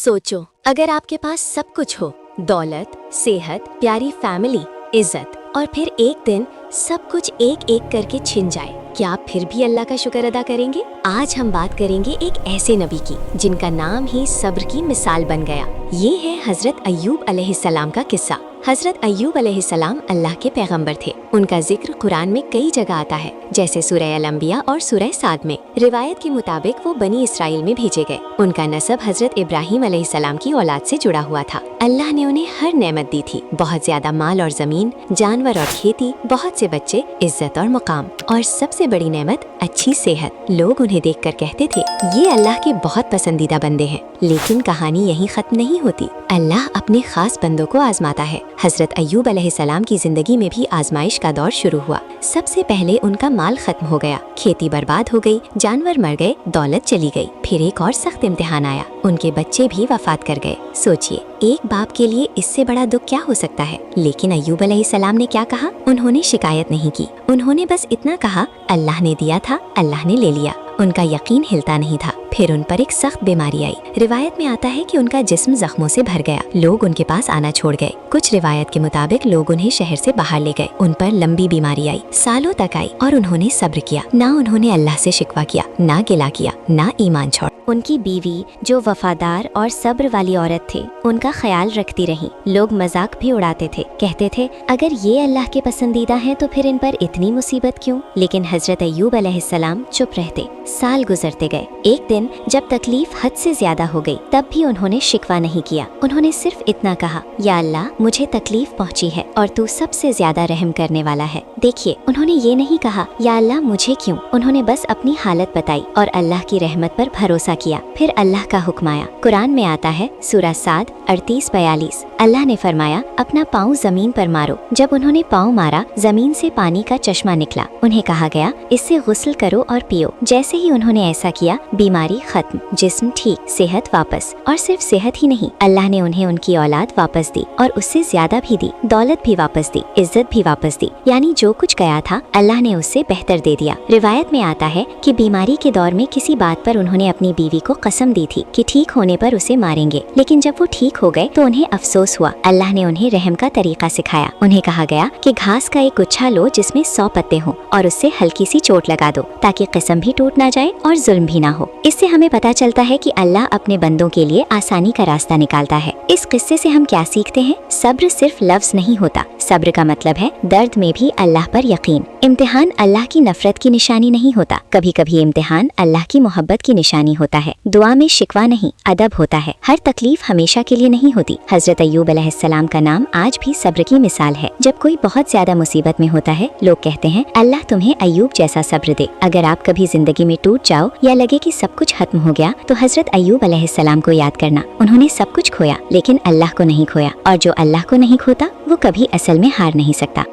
सोचो, अगर आपके पास सब कुछ हो, दौलत, सेहत, प्यारी फैमिली, इज्जत, और फिर एक दिन सब कुछ एक एक करके छिन जाए, क्या आप फिर भी अल्लाह का शुक्र अदा करेंगे? आज हम बात करेंगे एक ऐसे नबी की जिनका नाम ही सब्र की मिसाल बन गया। ये है हजरत अय्यूब अलैहिस्सलाम का किस्सा। हजरत अय्यूब अलैहिस्सलाम अल्लाह के पैगंबर थे। उनका जिक्र कुरान में कई जगह आता है, जैसे सूरह अल-अंबिया और सूरह साद में। रिवायत के मुताबिक वो बनी इसराइल में भेजे गए। उनका नसब हजरत इब्राहिम अलैहिस्सलाम की औलाद से जुड़ा हुआ था। अल्लाह ने उन्हें हर नेमत दी थी, बहुत ज्यादा माल और जमीन, जानवर और खेती, बहुत से बच्चे, इज्जत और मुकाम, और सबसे बड़ी नेमत अच्छी सेहत। लोग उन्हें देखकर कहते थे, ये अल्लाह के बहुत पसंदीदा बंदे हैं। लेकिन कहानी यहीं खत्म नहीं होती। अल्लाह अपने खास बंदों को आजमाता है। हजरत अय्यूब अलैहिस्सलाम की जिंदगी में भी आजमाइश का दौर शुरू हुआ। सबसे पहले उनका माल खत्म हो गया, खेती बर्बाद हो गई, जानवर मर गए, दौलत चली गई। फिर एक और सख्त इम्तिहान आया, उनके बच्चे भी वफात कर गए। सोचिए, एक बाप के लिए इससे बड़ा दुख क्या हो सकता है? लेकिन अय्यूब अलैहिस्सलाम ने क्या कहा? उन्होंने शिकायत नहीं की। उन्होंने बस इतना कहा, अल्लाह ने दिया था, अल्लाह ने ले लिया। उनका यकीन हिलता नहीं था। फिर उन पर एक सख्त बीमारी आई। रिवायत में आता है कि उनका जिस्म जख्मों से भर गया। लोग उनके पास आना छोड़ गए। कुछ रिवायत के मुताबिक लोग उन्हें शहर से बाहर ले गए। उन पर लंबी बीमारी आई, सालों तक आई, और उन्होंने सब्र किया। ना उन्होंने अल्लाह से शिकवा किया, ना गिला किया, ना ईमान छोड़ा। उनकी बीवी, जो वफादार और सब्र वाली औरत थी, उनका ख्याल रखती रही। लोग मजाक भी उड़ाते थे, कहते थे, अगर ये अल्लाह के पसंदीदा हैं तो फिर इन पर इतनी मुसीबत क्यों? लेकिन हजरत अय्यूब अलैहिस्सलाम चुप रहते। साल गुजरते गए। एक दिन जब तकलीफ हद से ज्यादा हो गई, तब भी उन्होंने शिकवा नहीं किया। उन्होंने सिर्फ इतना कहा, या अल्लाह, मुझे तकलीफ पहुंची है और तू सबसे ज्यादा रहम करने वाला है। देखिए, उन्होंने ये नहीं कहा, या अल्लाह मुझे क्यों। उन्होंने बस अपनी हालत बताई और अल्लाह की रहमत पर भरोसा किया। फिर अल्लाह का हुक्म आया। कुरान में आता है, सूरह साद 38-42, अल्लाह ने फरमाया, अपना पाँव जमीन पर मारो। जब उन्होंने पाँव मारा, जमीन से पानी का चश्मा निकला। उन्हें कहा गया, इससे गुस्ल करो और पियो। जैसे ही उन्होंने ऐसा किया, बीमारी खत्म, जिस्म ठीक, सेहत वापस। और सिर्फ सेहत ही नहीं, अल्लाह ने उन्हें उनकी औलाद वापस दी, और उससे ज्यादा भी दी। दौलत भी वापस दी, इज्जत भी वापस दी। यानी जो कुछ गया था, अल्लाह ने उससे बेहतर दे दिया। रिवायत में आता है कि बीमारी के दौर में किसी बात पर उन्होंने अपनी बीवी को कसम दी थी कि ठीक होने पर उसे मारेंगे। लेकिन जब वो ठीक हो गए तो उन्हें अफसोस हुआ। अल्लाह ने उन्हें रहम का तरीका सिखाया। उन्हें कहा गया कि घास का एक गुच्छा लो जिसमें 100 पत्ते हों, और उससे हल्की सी चोट लगा दो, ताकि कसम भी टूट ना जाए और जुल्म भी ना हो। इससे हमें पता चलता है कि अल्लाह अपने बंदों के लिए आसानी का रास्ता निकालता है। इस किस्से से हम क्या सीखते हैं? सब्र सिर्फ लफ्ज नहीं होता। सब्र का मतलब है दर्द में भी अल्लाह पर यकीन। इम्तिहान अल्लाह की नफरत की निशानी नहीं होता। कभी कभी इम्तिहान अल्लाह की मोहब्बत की निशानी होता है। दुआ में शिकवा नहीं, अदब होता है। हर तकलीफ हमेशा के लिए नहीं होती। हजरत अय्यूब अलैहिस्सलाम का नाम आज भी सब्र की मिसाल है। जब कोई बहुत ज्यादा मुसीबत में होता है, लोग कहते हैं, अल्लाह तुम्हें अय्यूब जैसा सब्र दे। अगर आप कभी जिंदगी में टूट जाओ या लगे कि सब कुछ खत्म हो गया, तो हजरत अय्यूब अलैहिस्सलाम को याद करना। उन्होंने सब कुछ खोया, लेकिन अल्लाह को नहीं खोया, और जो अल्लाह को नहीं खोता, वो कभी असल में हार नहीं सकता।